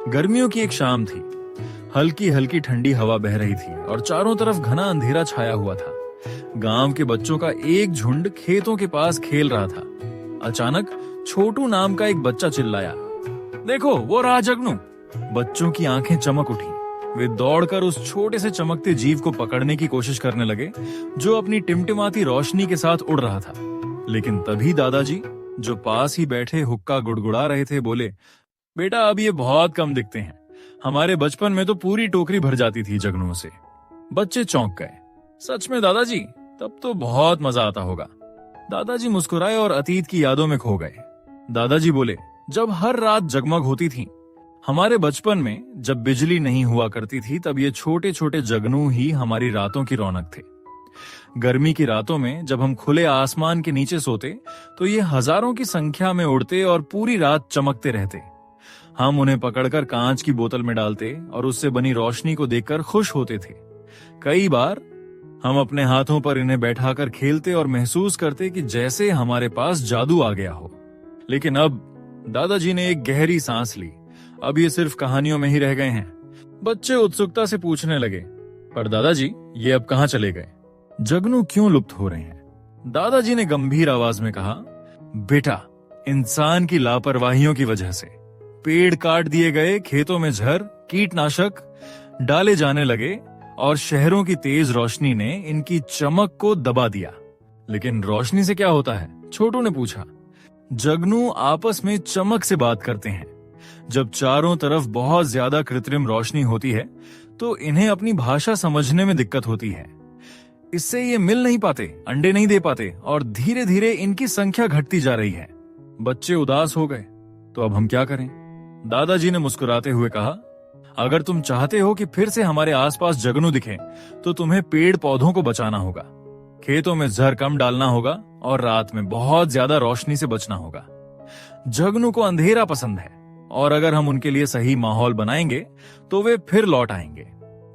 गर्मियों की एक शाम थी। हल्की हल्की ठंडी हवा बह रही थी और चारों तरफ घना अंधेरा छाया हुआ था। गांव के बच्चों का एक झुंड खेतों के पास खेल रहा था। अचानक छोटू नाम का एक बच्चा चिल्लाया, देखो वो रहा जगनू। बच्चों की आंखें चमक उठी। वे दौड़कर उस छोटे से चमकते जीव को पकड़ने की कोशिश करने लगे, जो अपनी टिमटिमाती रोशनी के साथ उड़ रहा था। लेकिन तभी दादाजी, जो पास ही बैठे हुक्का गुड़गुड़ा रहे थे, बोले, बेटा अब ये बहुत कम दिखते हैं। हमारे बचपन में तो पूरी टोकरी भर जाती थी जगनुओं से। बच्चे चौंक गए। सच में दादाजी, तब तो बहुत मजा आता होगा। दादाजी मुस्कुराए और अतीत की यादों में खो गए। दादाजी बोले, जब हर रात जगमग होती थी। हमारे बचपन में जब बिजली नहीं हुआ करती थी, तब ये छोटे छोटे जगनू ही हमारी रातों की रौनक थे। गर्मी की रातों में जब हम खुले आसमान के नीचे सोते, तो ये हजारों की संख्या में उड़ते और पूरी रात चमकते रहते। हम उन्हें पकड़कर कांच की बोतल में डालते और उससे बनी रोशनी को देखकर खुश होते थे। कई बार हम अपने हाथों पर इन्हें बैठाकर खेलते और महसूस करते कि जैसे हमारे पास जादू आ गया हो। लेकिन अब दादाजी ने एक गहरी सांस ली। अब ये सिर्फ कहानियों में ही रह गए हैं। बच्चे उत्सुकता से पूछने लगे, पर दादाजी ये अब कहां चले गए? जगनू क्यों लुप्त हो रहे हैं? दादाजी ने गंभीर आवाज में कहा, बेटा, इंसान की लापरवाहियों की वजह से पेड़ काट दिए गए, खेतों में जहर, कीटनाशक डाले जाने लगे और शहरों की तेज रोशनी ने इनकी चमक को दबा दिया। लेकिन रोशनी से क्या होता है? छोटू ने पूछा। जगनू आपस में चमक से बात करते हैं। जब चारों तरफ बहुत ज्यादा कृत्रिम रोशनी होती है, तो इन्हें अपनी भाषा समझने में दिक्कत होती है। इससे ये मिल नहीं पाते, अंडे नहीं दे पाते और धीरे धीरे इनकी संख्या घटती जा रही है। बच्चे उदास हो गए। तो अब हम क्या करें? दादाजी ने मुस्कुराते हुए कहा, अगर तुम चाहते हो कि फिर से हमारे आसपास जगनू दिखे, तो तुम्हें पेड़ पौधों को बचाना होगा, खेतों में जहर कम डालना होगा और रात में बहुत ज्यादा रोशनी से बचना होगा। जगनू को अंधेरा पसंद है और अगर हम उनके लिए सही माहौल बनाएंगे तो वे फिर लौट आएंगे।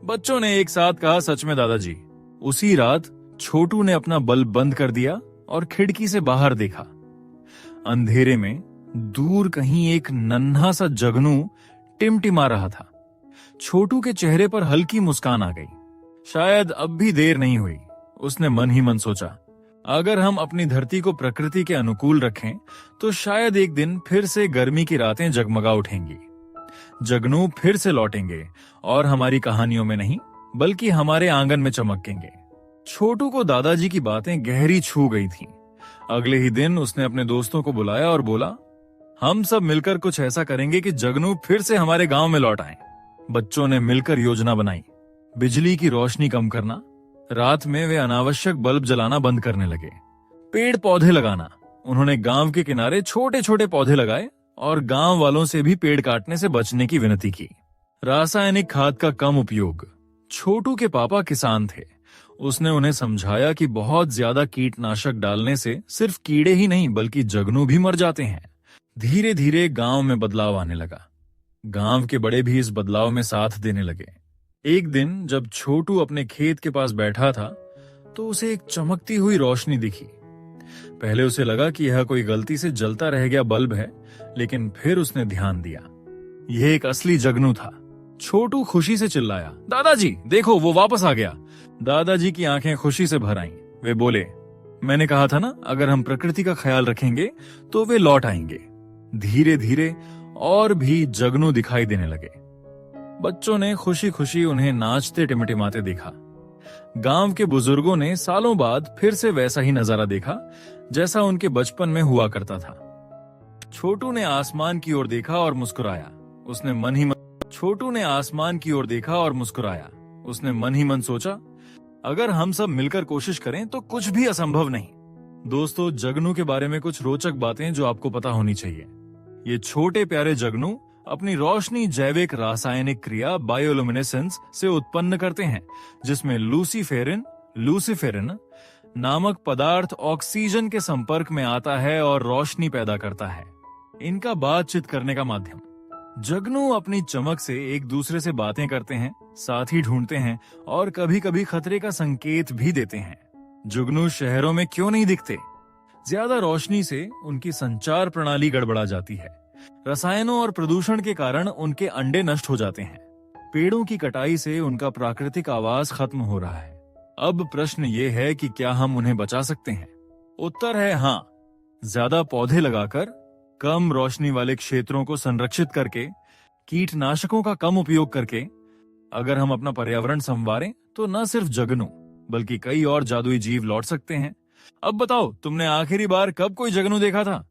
बच्चों ने एक साथ कहा, सच में दादाजी। उसी रात छोटू ने अपना बल्ब बंद कर दिया और खिड़की से बाहर देखा। अंधेरे में दूर कहीं एक नन्हा सा जगनू टिमटिमा रहा था। छोटू के चेहरे पर हल्की मुस्कान आ गई। शायद अब भी देर नहीं हुई। उसने मन ही मन सोचा, अगर हम अपनी धरती को प्रकृति के अनुकूल रखें, तो शायद एक दिन फिर से गर्मी की रातें जगमगा उठेंगी। जगनू फिर से लौटेंगे और हमारी कहानियों में नहीं, बल्कि हमारे आंगन में चमकेंगे। छोटू को दादाजी की बातें गहरी छू गई थीं। अगले ही दिन उसने अपने दोस्तों को बुलाया और बोला, हम सब मिलकर कुछ ऐसा करेंगे कि जगनू फिर से हमारे गांव में लौट आए। बच्चों ने मिलकर योजना बनाई। बिजली की रोशनी कम करना, रात में वे अनावश्यक बल्ब जलाना बंद करने लगे, पेड़ पौधे लगाना। उन्होंने गांव के किनारे छोटे छोटे पौधे लगाए और गांव वालों से भी पेड़ काटने से बचने की विनती की। रासायनिक खाद का कम उपयोग। छोटू के पापा किसान थे। उसने उन्हें समझाया कि बहुत ज्यादा कीटनाशक डालने से सिर्फ कीड़े ही नहीं, बल्कि जगनू भी मर जाते हैं। धीरे धीरे गांव में बदलाव आने लगा। गांव के बड़े भी इस बदलाव में साथ देने लगे। एक दिन जब छोटू अपने खेत के पास बैठा था, तो उसे एक चमकती हुई रोशनी दिखी। पहले उसे लगा कि यह कोई गलती से जलता रह गया बल्ब है, लेकिन फिर उसने ध्यान दिया, यह एक असली जगनू था। छोटू खुशी से चिल्लाया, दादाजी देखो, वो वापस आ गया। दादाजी की आंखें खुशी से भर आईं। वे बोले, मैंने कहा था ना, अगर हम प्रकृति का ख्याल रखेंगे तो वे लौट आएंगे। धीरे धीरे और भी जगनू दिखाई देने लगे। बच्चों ने खुशी खुशी उन्हें नाचते टिमटिमाते देखा। गांव के बुजुर्गों ने सालों बाद फिर से वैसा ही नजारा देखा जैसा उनके बचपन में हुआ करता था। छोटू ने आसमान की ओर देखा और मुस्कुराया। उसने मन ही मन सोचा, अगर हम सब मिलकर कोशिश करें तो कुछ भी असंभव नहीं। दोस्तों, जगनू के बारे में कुछ रोचक बातें जो आपको पता होनी चाहिए। ये छोटे प्यारे जगनू अपनी रोशनी जैविक रासायनिक क्रिया बायोलुमिनेसेंस से उत्पन्न करते हैं, जिसमें लूसीफेरिन नामक पदार्थ ऑक्सीजन के संपर्क में आता है और रोशनी पैदा करता है। इनका बातचीत करने का माध्यम। जगनू अपनी चमक से एक दूसरे से बातें करते हैं, साथी ढूंढते हैं और कभी कभी खतरे का संकेत भी देते हैं। जुगनू शहरों में क्यों नहीं दिखते? ज्यादा रोशनी से उनकी संचार प्रणाली गड़बड़ा जाती है। रसायनों और प्रदूषण के कारण उनके अंडे नष्ट हो जाते हैं। पेड़ों की कटाई से उनका प्राकृतिक आवास खत्म हो रहा है। अब प्रश्न ये है कि क्या हम उन्हें बचा सकते हैं? उत्तर है हाँ। ज्यादा पौधे लगाकर, कम रोशनी वाले क्षेत्रों को संरक्षित करके, कीटनाशकों का कम उपयोग करके अगर हम अपना पर्यावरण संवारें तो न सिर्फ जगनू बल्कि कई और जादुई जीव लौट सकते हैं। अब बताओ, तुमने आखिरी बार कब कोई जगनू देखा था?